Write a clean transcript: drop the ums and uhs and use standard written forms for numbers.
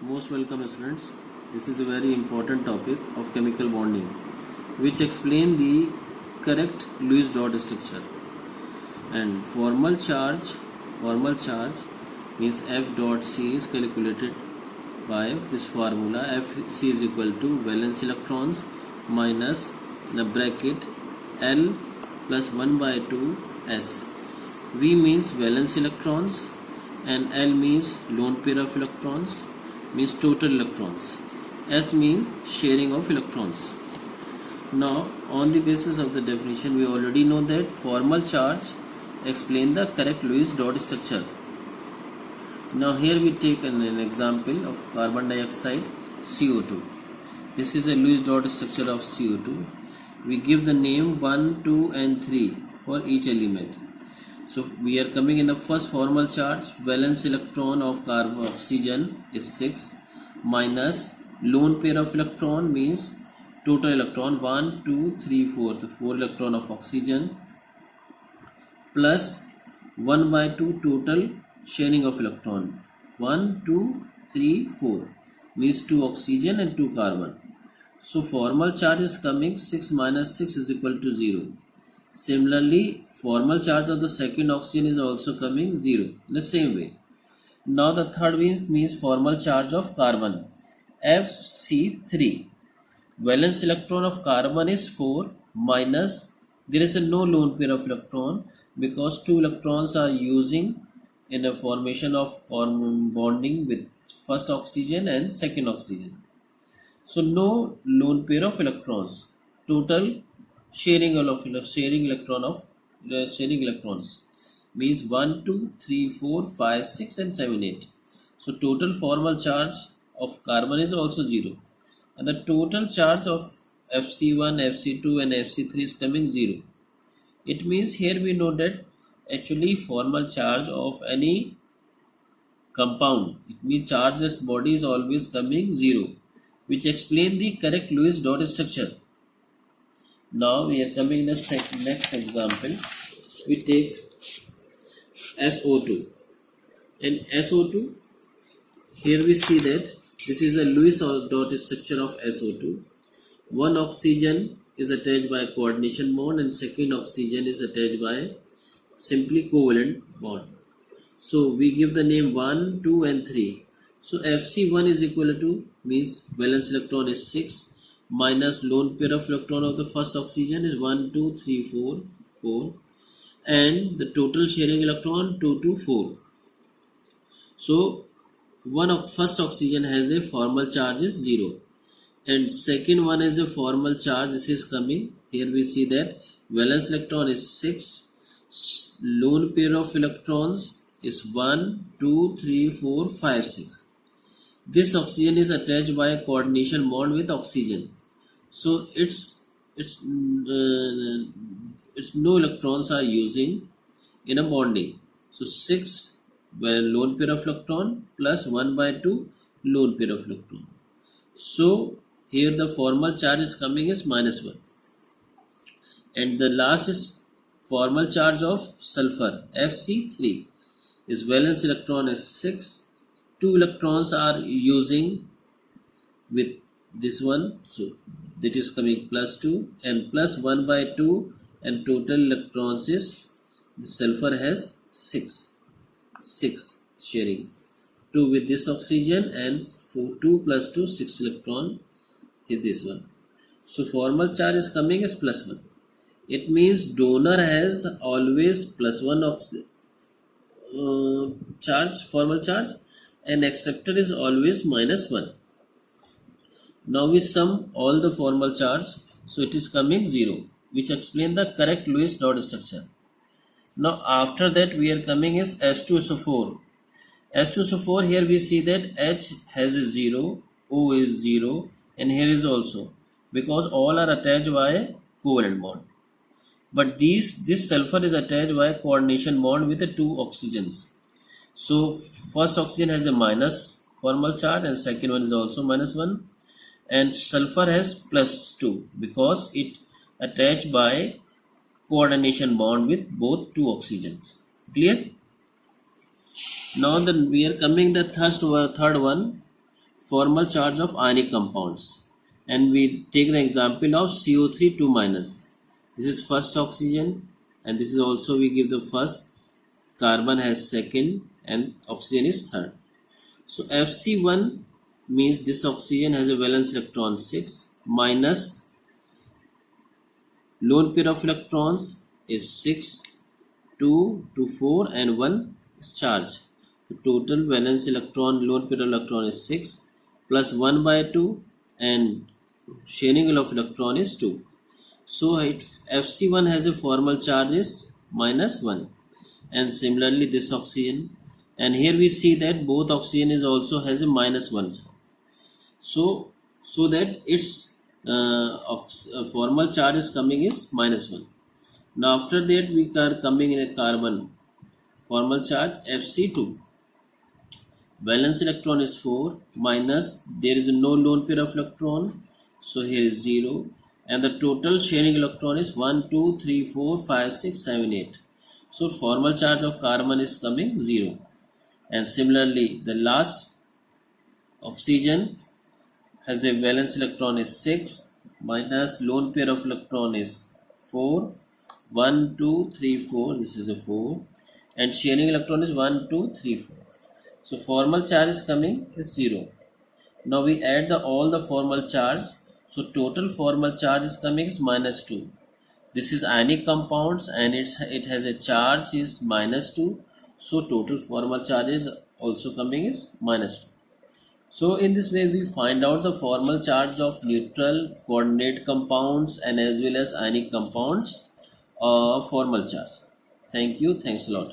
Most welcome students. This is a very important topic of chemical bonding which explain the correct Lewis dot structure. And formal charge means F dot C is calculated by this formula. Fc is equal to valence electrons minus the bracket L plus 1 by 2 S. V means valence electrons and L means lone pair of electrons, means total electrons. S means sharing of electrons. Now on the basis of the definition we already know that formal charge explain the correct Lewis dot structure. Now here we take an example of carbon dioxide CO2. This is a Lewis dot structure of CO2. We give the name 1, 2 and 3 for each element. So we are coming in the first formal charge. Valence electron of oxygen is 6 minus lone pair of electron means total electron 1, 2, 3, 4. The 4 electron of oxygen plus 1 by 2 total sharing of electron 1, 2, 3, 4 means 2 oxygen and 2 carbon. So formal charge is coming 6 minus 6 is equal to 0. Similarly, formal charge of the second oxygen is also coming 0 in the same way. Now the third means formal charge of carbon Fc3. Valence electron of carbon is 4 minus, there is a no lone pair of electron because 2 electrons are using in a formation of bonding with first oxygen and second oxygen. So no lone pair of electrons. Total sharing electrons means 1, 2, 3, 4, 5, 6 and 7, 8. So total formal charge of carbon is also 0. And the total charge of Fc1, Fc2 and Fc3 is coming 0. It means here we know that actually formal charge of any compound, it means chargeless body is always coming 0, which explain the correct Lewis dot structure. Now we are coming in the next example. We take SO2. In SO2, here we see that this is a Lewis dot structure of SO2. One oxygen is attached by a coordination bond and second oxygen is attached by simply covalent bond. So we give the name 1, 2 and 3. So Fc1 is equal to means valence electron is 6 minus lone pair of electron of the first oxygen is 1, 2, 3, 4, 4 and the total sharing electron 2 to 4. So first oxygen has a formal charge is 0 and second one is a formal charge. This is coming here we see that valence electron is 6, lone pair of electrons is 1, 2, 3, 4, 5, 6. This oxygen is attached by a coordination bond with oxygen. So its no electrons are using in a bonding. So 6 lone pair of electron plus 1 by 2 lone pair of electron. So here the formal charge is coming is minus 1. And the last is formal charge of sulfur Fc3 is valence electron is 6. 2 electrons are using with this one, so that is coming plus 2 and plus 1 by 2 and total electrons is the sulfur has 6 sharing 2 with this oxygen and 2 plus 2 6 electron in this one. So formal charge is coming as plus 1. It means donor has always plus 1 charge, formal charge, and acceptor is always minus 1. Now we sum all the formal charge, so it is coming 0, which explain the correct Lewis dot structure. Now after that we are coming is S2SO4. S2SO4 here we see that H has a 0, O is 0 and here is also because all are attached by a covalent bond. But this sulfur is attached by a coordination bond with the 2 oxygens. So first oxygen has a minus formal charge and second one is also minus 1 and sulfur has plus 2 because it attached by coordination bond with both 2 oxygens. Clear? Now we are coming the third one. formal charge of ionic compounds, and we take the example of CO3 2 minus. This is first oxygen, and this is also we give the first, carbon has second, and oxygen is third. So Fc1 means this oxygen has a valence electron 6 minus lone pair of electrons is 6, 2 to 4, and 1 is charge. The total valence electron, lone pair of electron is 6 plus 1 by 2, and sharing of electron is 2. So Fc1 has a formal charge is minus 1, and similarly this oxygen, and here we see that both oxygen is also has a minus 1 charge. So that its formal charge is coming is minus 1. Now after that we are coming in a carbon formal charge Fc2. Valence electron is 4 minus, there is no lone pair of electron, so here is 0, and the total sharing electron is 1, 2, 3, 4, 5, 6, 7, 8. So formal charge of carbon is coming 0. And similarly the last oxygen has a valence electron is 6 minus lone pair of electron is 4, 1, 2, 3, 4, this is a 4, and sharing electron is 1, 2, 3, 4. So formal charge is coming is 0. Now we add all the formal charge, so total formal charge is coming is minus 2. This is ionic compounds, and it has a charge is minus 2, so total formal charge is also coming is minus 2. So in this way we find out the formal charge of neutral, coordinate compounds, and as well as ionic compounds formal charge. Thank you. Thanks a lot.